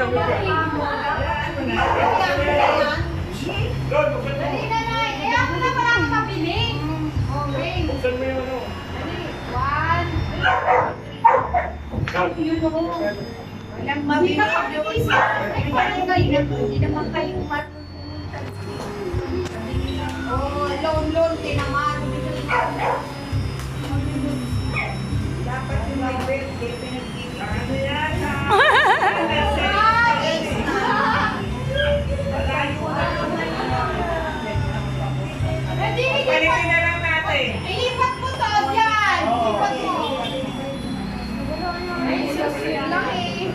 Dali na na. Eh, ako na pala ako mabili. Okay. Buksan mo yung ano. One. Yun o. Walang mabili. Ay, parang kayo. Hindi naman kayo oh, loan, tinaman. Dapat yung may birthday, pinagpili. Ano yan? Palitin na lang natin. Ilipat mo to dyan. Ilipat mo. Ay, susunod lang eh.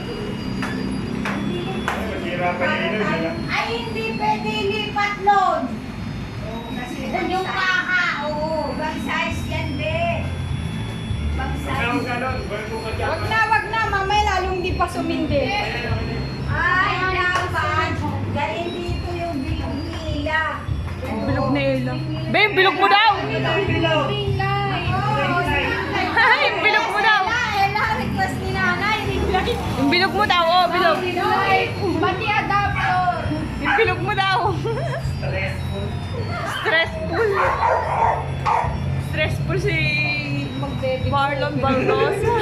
Mahirapan yung ino nila. Ay, hindi pwede ilipat loan. Yung kaha, oo. Bang size yan, be. Bang size. Wag na. Mamaya lalong di pa sumindi. Ay, dapat. Dahil dito yung bilog nila. Bilog na ilaw. Babe, bilog mo daw! Yung bilog mo daw! Request ni nanay. Yung bilog mo daw, oh, bilog. Pati adapter. Yung bilog mo daw. Stressful. Stressful si Marlon Baldosa.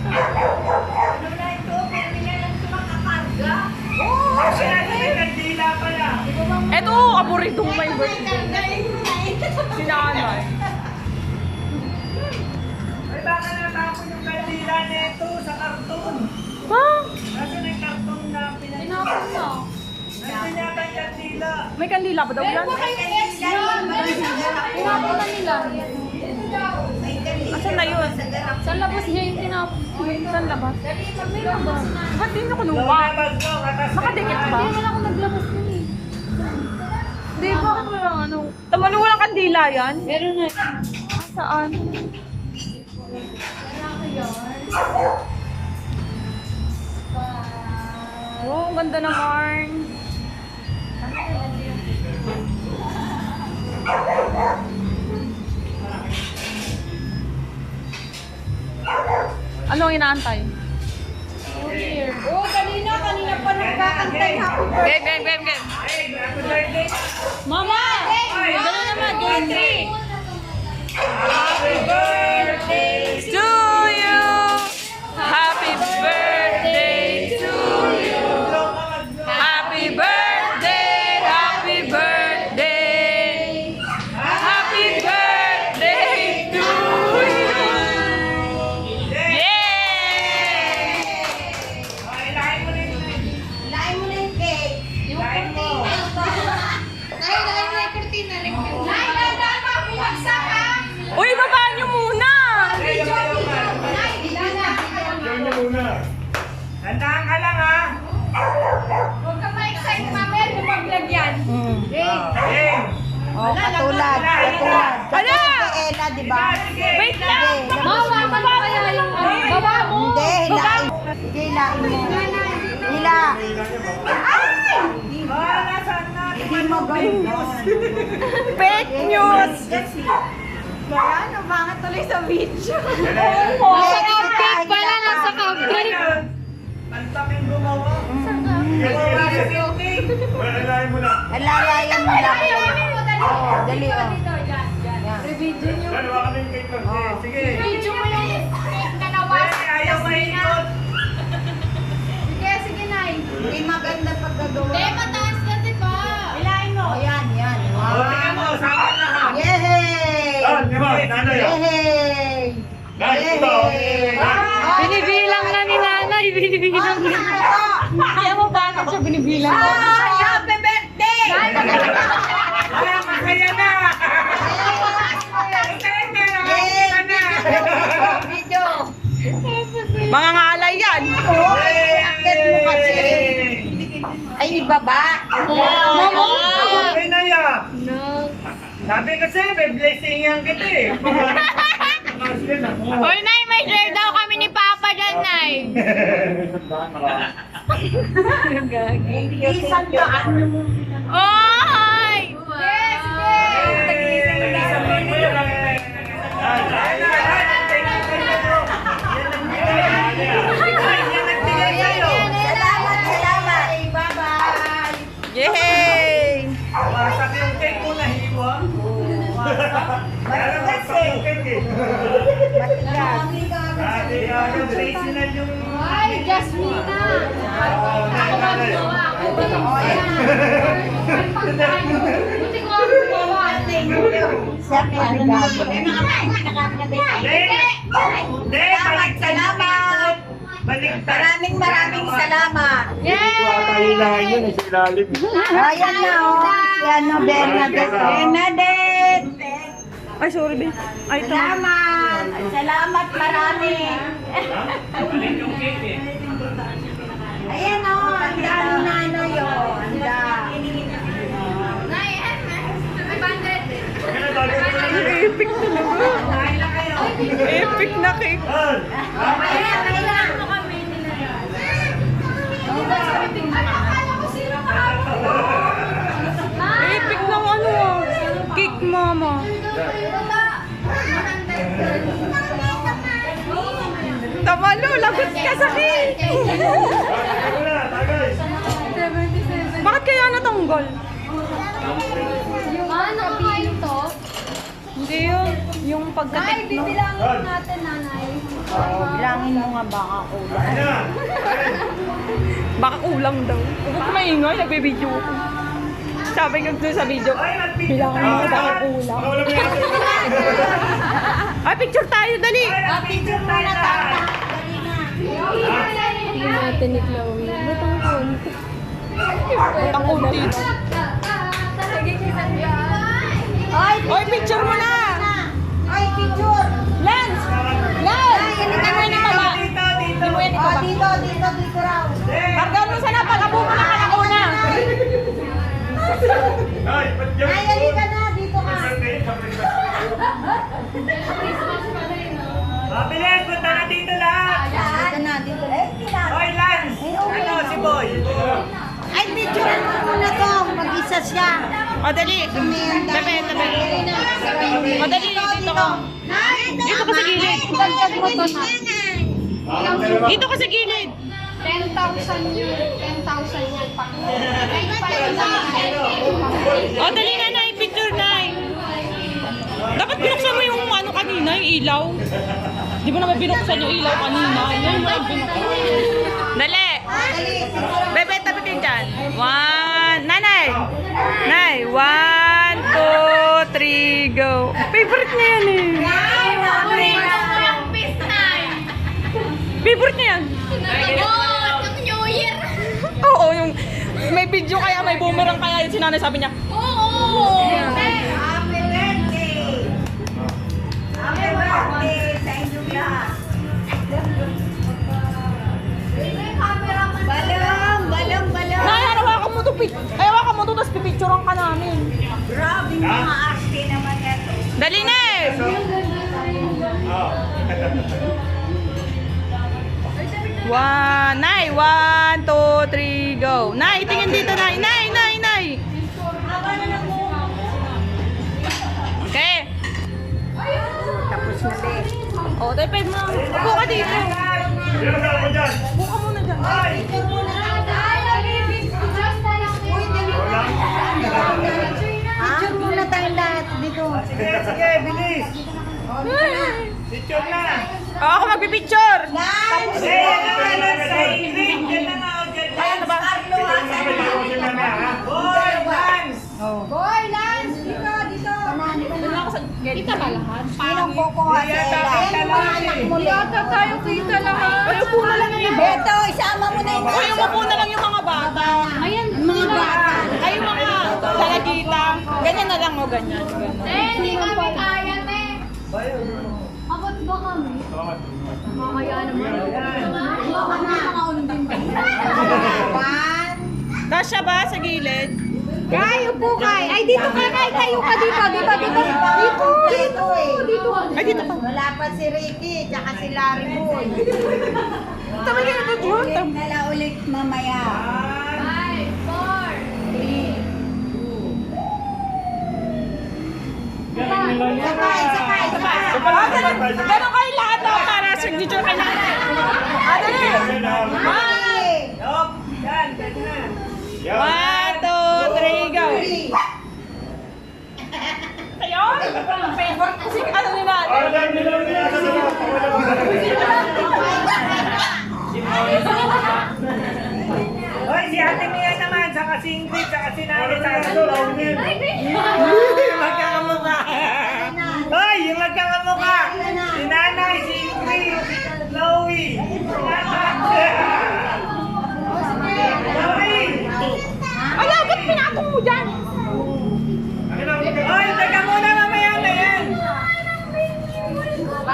Ano na ito? Pwede na lang ito makakarga. Oo, sinabi nagdila pala. Eto, aburito mo may birthday. Si nanay. Ay, baka natapon yung kandila nito sa karton. Ha? Kasi may karton na pinag... Tinapon mo. Nandun yata yung kandila. May kandila pa daw yan? Meron pa kayong extra. Tinapon na nila. Asan na yun? Sa labas niya yung tinapon. Saan labas? May labas na. Ba't di nyo kunuha? Lumabas ko, katas Nakadikit ba? Hindi wala akong naglabas nun eh. Hindi, bakit walang ano? Tama nung walang kandila yan? Meron na. Saan? Oh, ang ganda ng arm. Ano ang inaantay? Oh, kanina pa nagkakantay happy birthday. Game. Hey, happy birthday! Mama! Dala naman, game 3. Happy birthday! To you! Happy birthday to you! Happy birthday! Happy birthday! Happy birthday to you! Yay! Ay, lahat mo na yun. Lain mo na yung cake. Lahat mo. Lain mo yung kurtina. Lain, mapumagsak ha. Uy, babaan niyo muna! Hey, Diyan niyo muna. Tandaan ka lang, ha? Huwag ka ma-excite mamaya, lumaglag yan. Hey! Oh, katulad. Katulad Ano? kay Ella, di ba? Wait lang! Mama, baba kaya yung baba mo. Hindi, hilain. Sige, hilain mo. Hila. Ah, nasaan na? Hindi mo ganda. Fake news! Kaya ano, bakit tuloy sa video? Sa cupcake pala, nasa cupcake. Ang taking gumawa. Gumawa sa cupcake. Alalahin mo na. Alalayan mo lang. Oh, dali oh. Video nyo. Dalawa kami yung cake ko. Sige. Video mo yung cake na nawas. Ayaw maikot. Sige, Nay. Hindi maganda pag gagawa. Mataas kasi pa. Ilain mo. Oh, yan, yan. O, tingnan mo, sama na ha. Yehey! Ah, di ba? Nanay ah. Yehey! Nice, ito. Binibilang na ni nanay, binibilang na. Kaya mo bakit siya binibilang? Ay, happy birthday! Ay, masaya na. Masaya na. Nakakita na. Video! Mga ngalay yan. Ay, akit mo kasi. Ay, ibaba. Mamo! Okay na yan. Sabi kasi, may blessing yan kita eh. Hoy, Nay, may share daw kami ni Papa dyan, Nay. Isang daan. Oy! Yes, yes. Salamat, salamat. Wasak yung cake ko na hiwa. Kaya lang wasak yung cake eh. Matigas. Dati agad traditional yung... Ay, Jasmina. Ako ba gumawa? Buti ko ang gumawa. Siya matigas. Hindi, Salamat. baliktad. Maraming salamat. Hilahin yun, sa ilalim. Ayan na oh. Si ano, Bernadette. Bernadette. Ay, sorry, Ben. Ay, ito. Salamat. Salamat marami. Yung cake eh. Ayan oh. Ang dami nanay oh. Ang dami. Epic talaga. Epic na cake. Epic ng ano ah. Cake mama. Tamalo, lagot ka sa cake. Bakit kaya natanggal? Ano kain to? Hindi yun. Yung pagkatik, no? Bilangin natin, nanay. Bilangin mo nga baka kulang. Baka kulang daw. Huwag ka maingay, nagbibideo ko. Sabi ko doon sa video, bilangin mo baka kulang. Ay, picture tayo, dali! Picture muna tayo. Tingnan natin ni Chloe. Ba't ang konti? Ba't ang konti? Oy, picture mo na! Ay, picture. Lens! Lens! Hindi mo yan ibaba. Hindi mo yan Oh, ibaba. dito raw. Kargaan mo sana, pag-abo mo na ka na una. Ay, ba't yan? Ay, halika na. Dito ka. Bilis, punta na dito lahat. Dito na, dito. Eh, kinaka. Hoy, Lance! Ano, si Boy? Ay, picture mo muna to. Mag-isa siya. O, dali. Tabi, tabi. O, dali, dito ka. Dito ka sa gilid. Dagdag mo to na. Dito ka sa gilid. 10,000 yun. 10,000 yan pa. O, dali na na, picture na. Dapat binuksan mo yung ano kanina, yung ilaw. Di ba naman binuksan yung ilaw kanina? Yan mo yung binuksan. Dali! Bebe, tabi kayo dyan. Nanay! Nay, 1, 2, 3, go. Favorite niya yan eh. Favorite niya yan. New Year! Oo, yung may video kaya, may boomerang kaya yung sinanay sabi niya. Oo! Happy birthday. Happy birthday sa inyo lahat. Balong. Nay, hawakan mo to, hawakan mo to, tapos pipicturean ka namin. Grabe mga arte naman yan. Dali na eh! Nay, 1, 2, 3, go. Nay, tingin dito, Nay. Nay. Okay. Tapos na din. O, tayo pwede mo. Upo ka dito. Upo ka muna dyan. Picture muna tayong lahat dito. Sige, bilis. Picture na. O, ako magpipicture. Lance! Ay, ano ba? Boy, Lance! Boy, Lance! Dito! Kita ba lahat? Sinong kukuha sa anak mo Yata tayo kita lahat. Ay, upo na lang yung iba. Beto, isama mo na yung O, yung upo na lang yung mga bata. Ayan, mga bata. Ay, yung mga dalagita. Ganyan na lang o, ganyan. hindi kami kaya, te. Abot ba kami? Mamaya naman. Baka na mga undin ba? One. Kasya ba sa gilid? Kay, upo kay. Ay, dito ka kay. Tayo ka dito. Dito. Dito eh. Ay, dito pa. Wala pa si Ricky, tsaka si Larry Boy. Tama ka na to, Ulit nala ulit mamaya. 5, 4. Ganon kayo lahat o, para signature kayo na. Dali! Okay. Yup, yan, pwede na. 1, 2, 3, go! 3. Kaso, Raulin. Magkakamukha. Hoy, yung magkakamukha. Si Nanay, si Ingrid, si Chloe. Chloe! Ala, ba't pinatong mo dyan? Hoy, teka muna, mamaya na yan.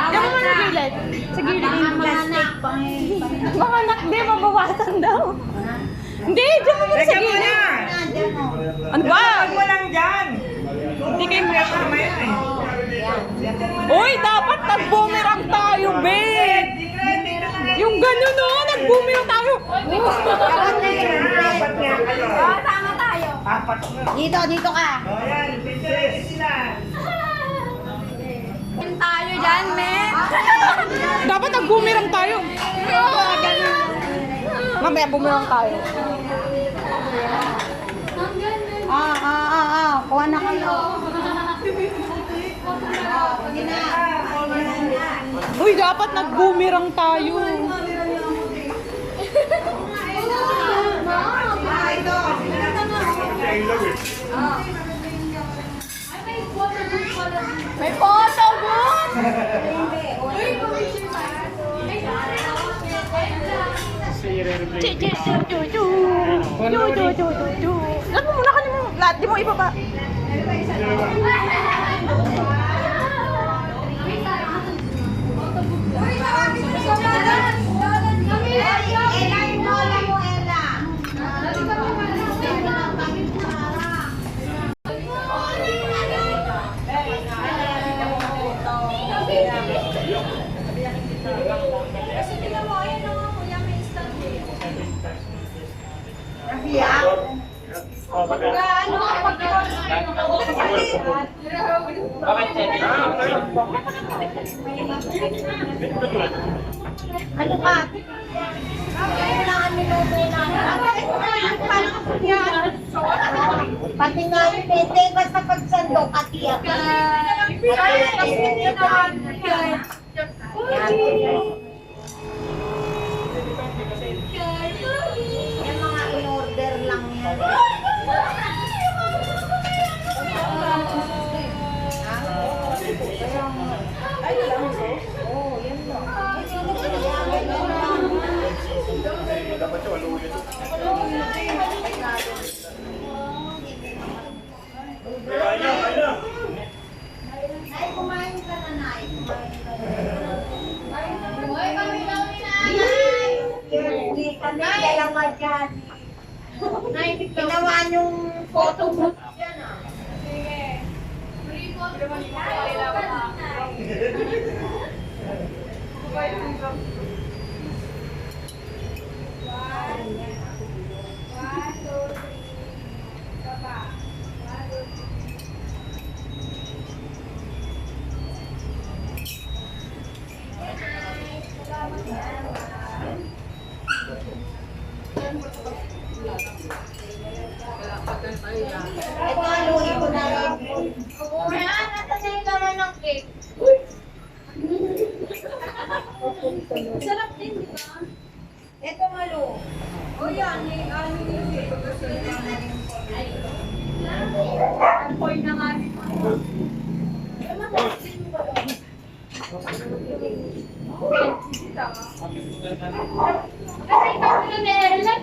Diyan mo na gilid. Sa gilid. Mga anak, di, mabawasan daw. Hindi, diyan mo muna sa Teka gilid. muna. Ano ba? Huwag mo lang dyan. Hindi kayo Kaya mamaya eh. Uy, dapat nag-boomerang tayo, babe! Yung gano'n no, nag-boomerang tayo. Apat niya kayo. Tama tayo. Apat na. Dito ka. O yan, picture sila. Tayo dyan, men. Dapat nag-boomerang tayo. Mamaya boomerang tayo. Kuha na kayo. Uy, dapat nag-boomerang tayo. May photo booth. Lahat mo muna kanina mo. Lahat, di mo ibaba. Ella, yung bola mo, Ella. Ano ka? Kailangan minuto na. Pati nga yung pwede ka sa pagsandok at iyak. Yung mga in-order lang yan. Ay, kumain ka na, Nay. Hindi kami dalawa dyan. Ginawa yung photo booth. Ito, aluhin ko na lang. Ayan, nasa na yung laman ng cake. Sarap din, di ba? Ito, Malu. O yan, ano yung Apoy na nga rin. Kasi ikaw na meron lang.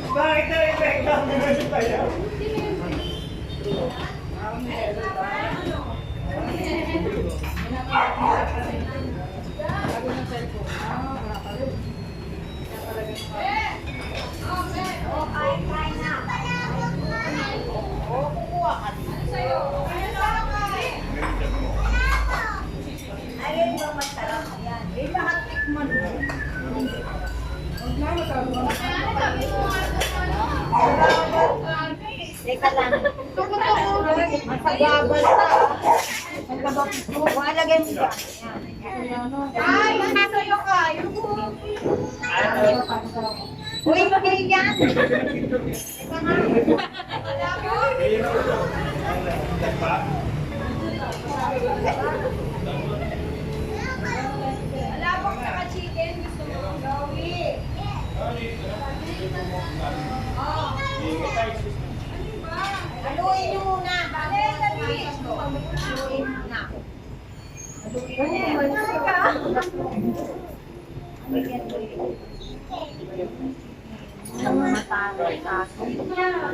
Bakit na effect ang ganun tayo? Ayun ba masarap yan? Eh, lahat tikman mo. Teka lang. Masagabal ka. Malagay mo dyan. Ay, nasa iyo ka. Uy, hindi yan.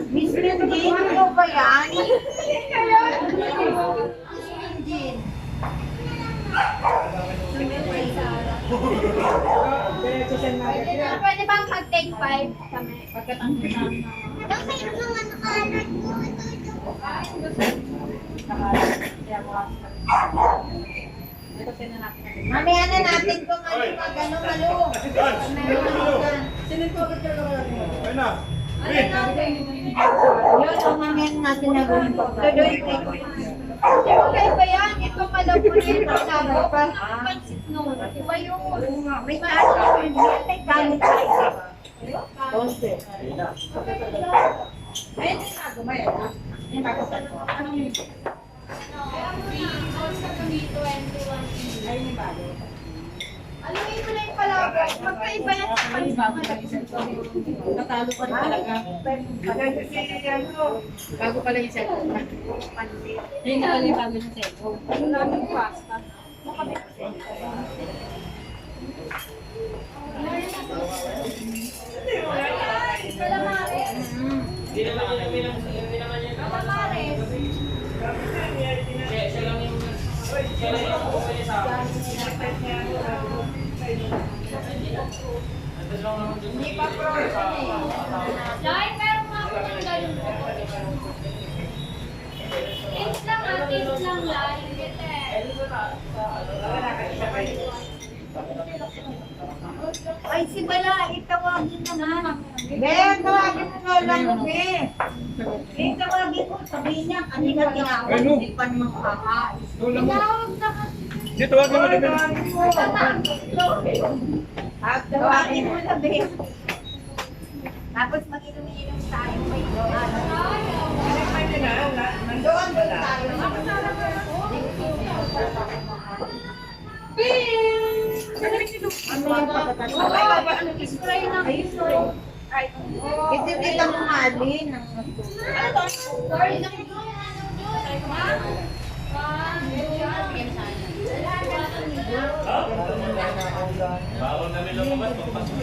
Miss Minjin, ano ba yan? Minjin. Pwede bang mag-take 5 kami? Mamaya na natin kung ano mag-ano malo. Ayun na. Win. Yun, ang mamaya na natin nagawin ko. Tuloy ko. Okay ba yan? Ito pala po yung kasama. Parang pansit noon. Iba yung... May kaso. May gamit tayo. Ano yung pala yung palabo? Magkaiba yan sa pansit. Natalo pa rin talaga. Bago pala yung cellphone. Hindi na pala yung bago yung cellphone. Ano namin pasta? Dahil meron nga ako ng ganun. Tips lang tips lang lang. Ay, si Bala, itawagin mo na. Ben, tawagin mo na lang mo, Ben. Tawagin mo, sabihin niya, kanina tinawag, hindi pa naman kakain. Tinawag na Dito, wag mo din. Tawagin mo na, Ben. Tapos mag-inom-inom tayo. Doon tayo. spray na kayo. Kita mo halin. Sorry lang. Bawal na nila mga pagpasok.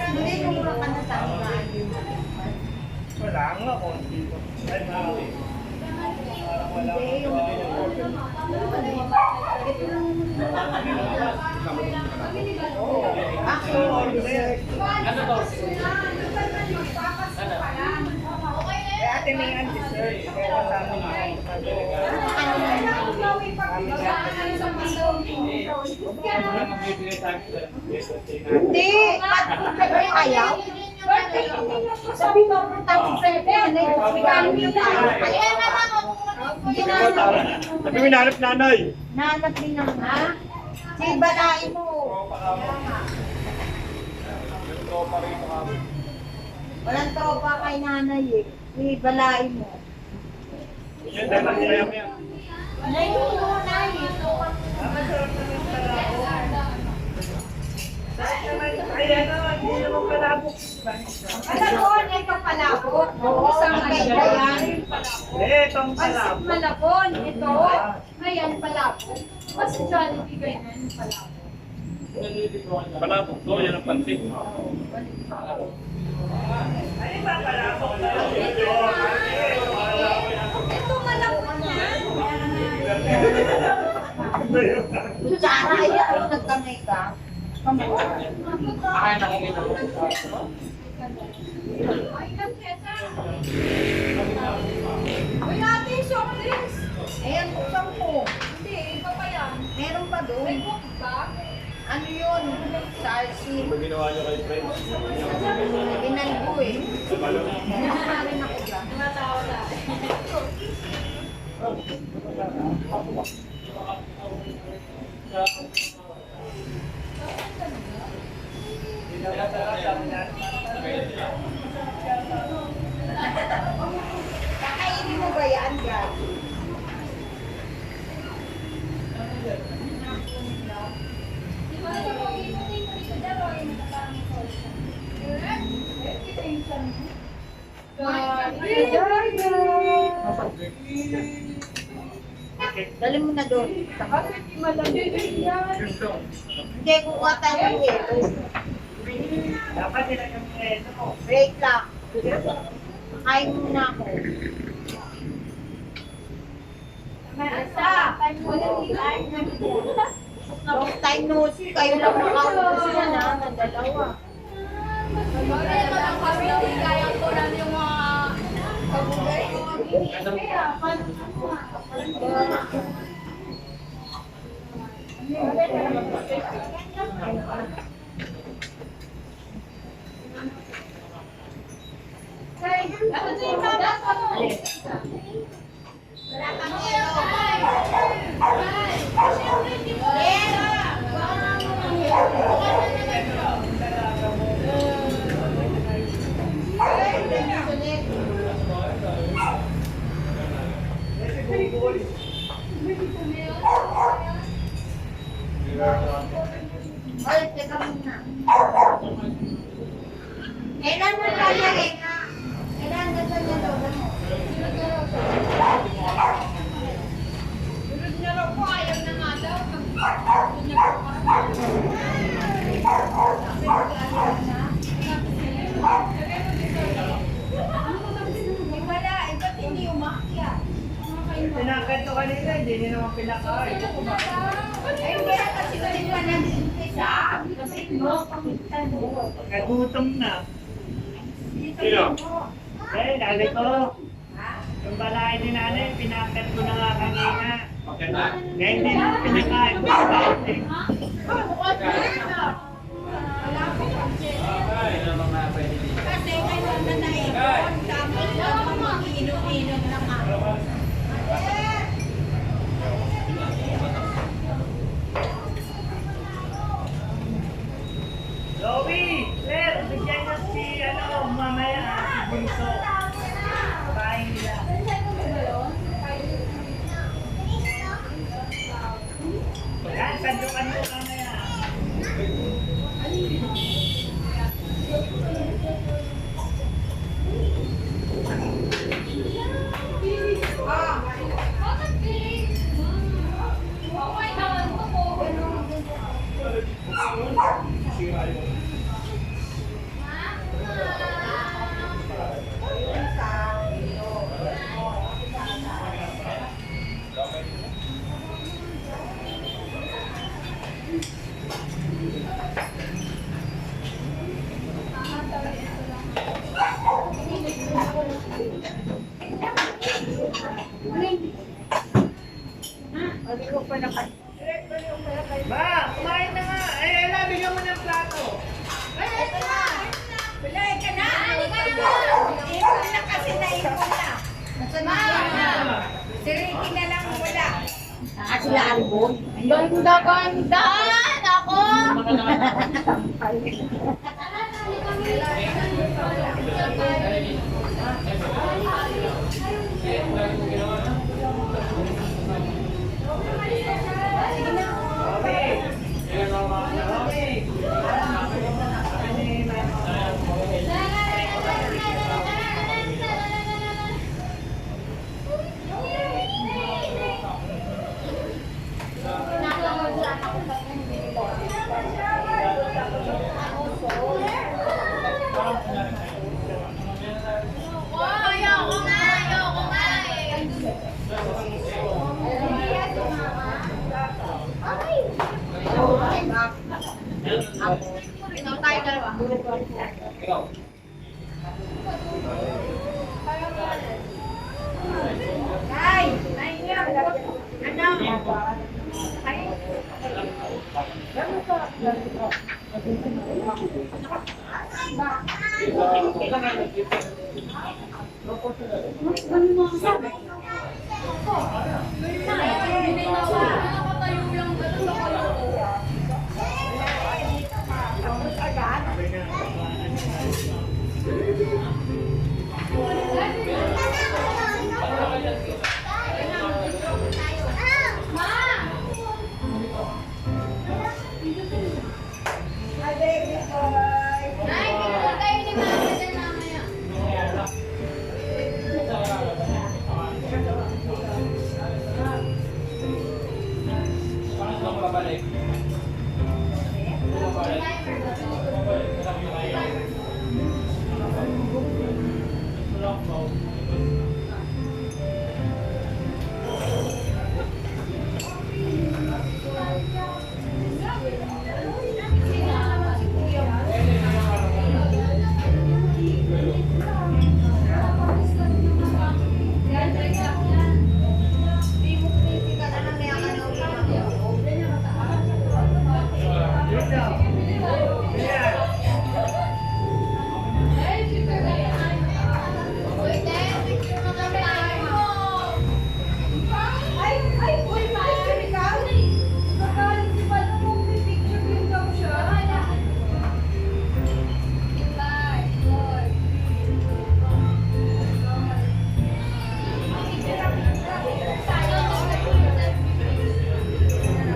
Hindi, kumura ka na sa halin. Wala nga kung dito. Ay, maawi. Ate, may ang dessert. Kaya kasama nga. Hindi, ayaw. Sabi mo, tapos sa ito, kaya naman Sabi mo, nanap nanay. nanap din naman, ha? Si Balay mo. Walang tropa kay nanay eh. Si Balay mo. Yan, dahil lang nila yan. Ngayon mo na eh. Ayan na, hindi naman palabok. Alam mo, ito palabot. Isang ganda yan. Itong Pansit palabok. malabon. Ito. Ngayon palabo. Mas Jollibee ganyan palabo. Palabok to, yan ang pansit. Ay, ba palabok na? Ito malabon na. Kutsara yan. Nagkamay ka. Kakain ako nito. Ay, nagkesa. Uy, ate, soft drinks. Ayan, buksan mo. Hindi, iba pa yan. Meron pa May doon. cook ba? Ano yun? Salsi. Pag ginawa niyo kay friends. Ginalbo eh. Nakarin ako dyan. Tumatawa na. Kakainin mo ba yan, Gab? Di ba ito mo yung dito daw o yung natatang sauce? Bakit? Dali mo na doon. Hindi, kukuha tayo ng yelo. Dapat nilagyan mo ito. Break lang. Kain muna ako. Long time no see. Kayo lang nakaubos yan ha. Ng dalawa. Oy, teka muna. Kailan mo lalagay na? Kailan ganda niya lola mo? Wala, iba't hindi umakyat. Pinakit ko kanina, hindi niya naman pinakain. Ay, hindi na kasi ulit pa nag-umpisa. Kasi no, pakita mo. Nagutom na. Sino? Eh, dali ko. Yung balay ni nanay, pinakit ko na nga kanina. Kaya hindi na pinakain. Kasi ngayon na naipon, tapos naman mag-inom-inom lang ako. Joey! Claire, bigyan niyo si, mamaya, si Bunso. Kain nila. Yan, sandukan mo mamaya. Ma, kumain na nga. Eh, Ella, bigyan mo ng plato. Bilay ka na! Ipon na kasi naipon na. Si Ricky na lang wala. Sila album. Ganda-ganda! Ako! Ayoko nga Ikaw tayo dalawa. Ay! Ay, ano? Ay,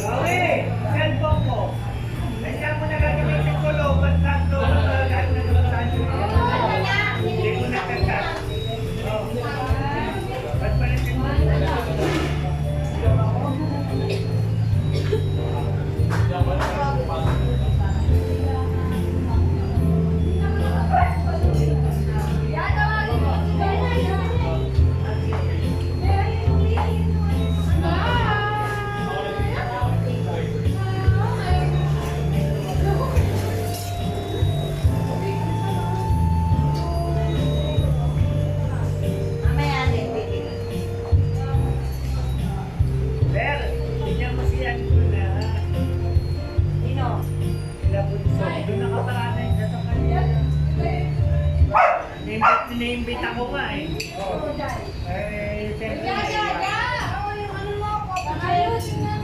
Bawi, cellphone ko. Nandiyan mo na gagamitin ko lobat lang to. Hindi ko nagkakat. Ba't palitin mo? Mamaya din, baby. Ber, tingnan mo siya dito na. Sino? Sila bunso. Doon nakaparanay siya sa kanya. Naimbit ako nga eh. Eh, siyempre. Oo, yung ano mo, Ayos na.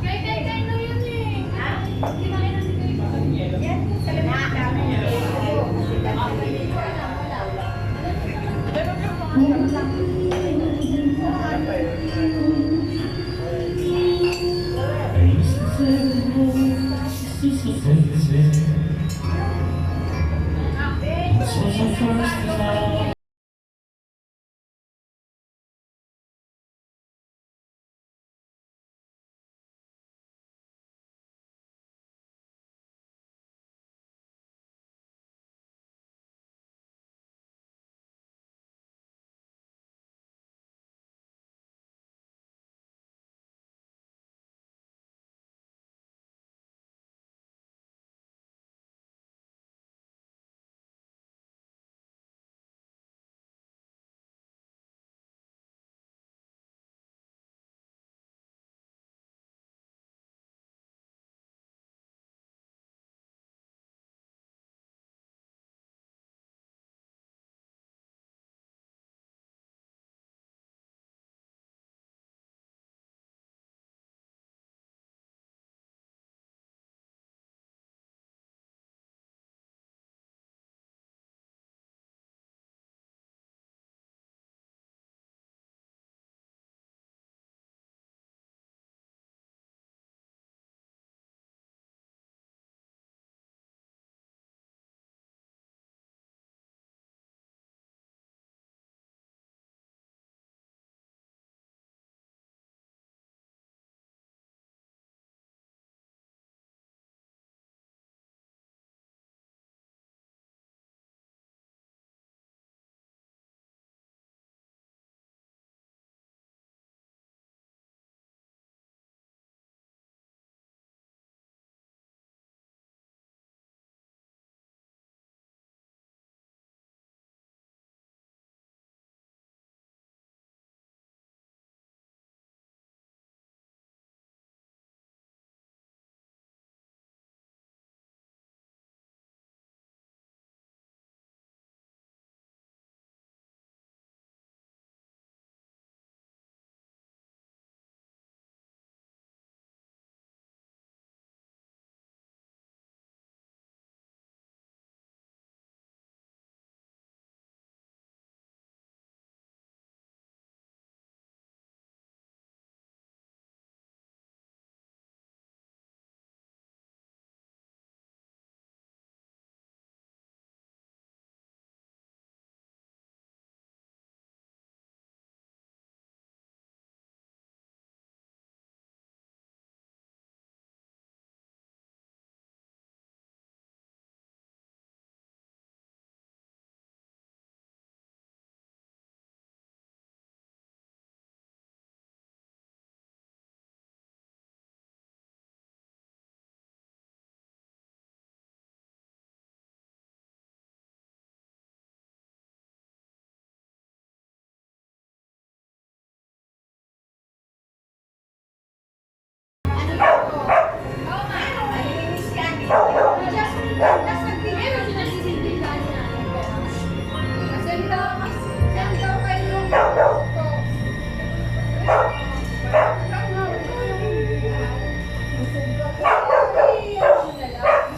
Kay no yun eh. Kinain na si Kay. yan, sa First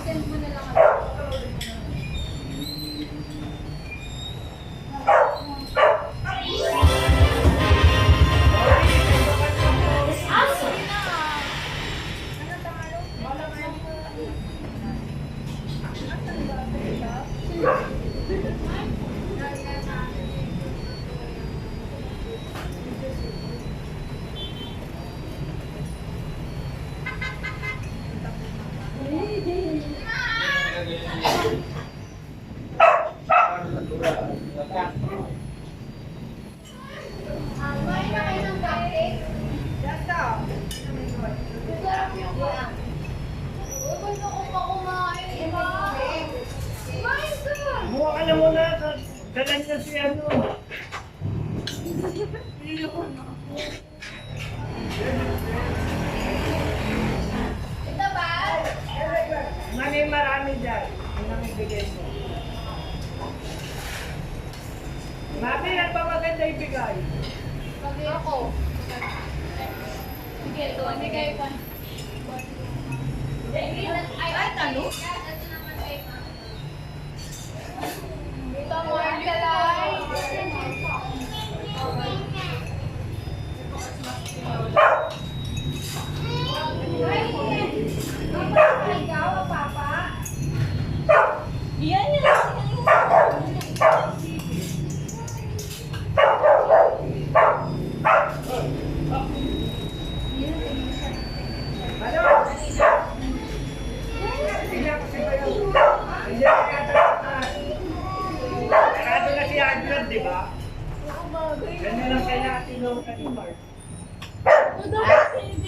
Send mo na lang ako. Aso na! Kumain na kayo ng cupcake? Masarap yung kuya. Gusto ko pa kumain. Kumain ka! Buka ka na muna. Dalan niya si ano. Ito ba? Mami, marami dyan. Yun ang ibigay mo. Mami, ang pamaganda ibigay. Pag ako. Sige, ito. Bigay pa. Ay, talo? Ito mo ang galay. Ikaw, Papa. Yan yan. Ano? Tingnan ko si Bayo. Hindi ka katakas. Nakado na si Adrian, di ba? Ganyan lang kaya tinong ka ni Mark.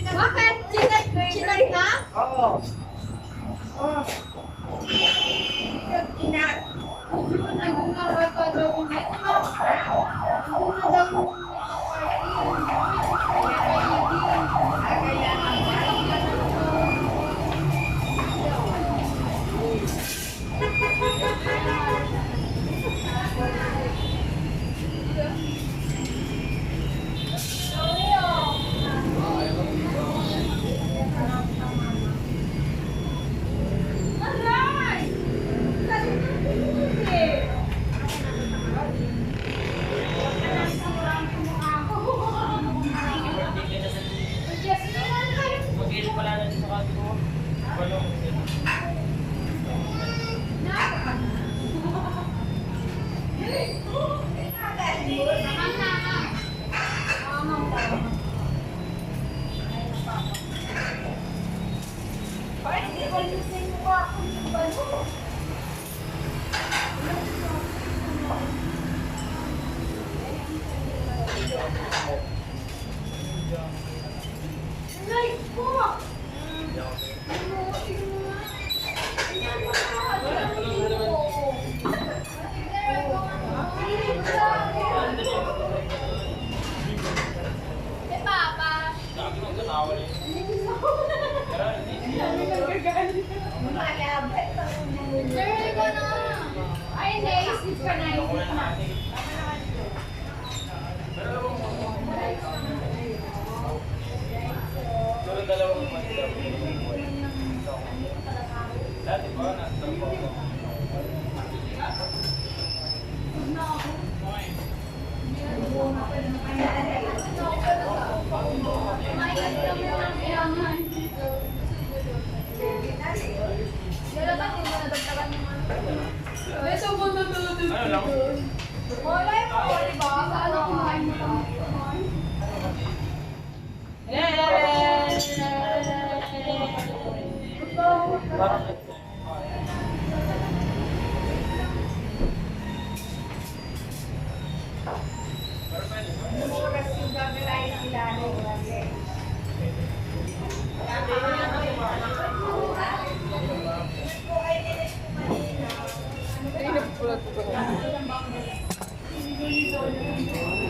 Bakit? Chinat na? Oo. Oh. Nag-unaway pa daw ulit. Ano na daw? Ay, hindi. Isip ka na. Isip na. Ay,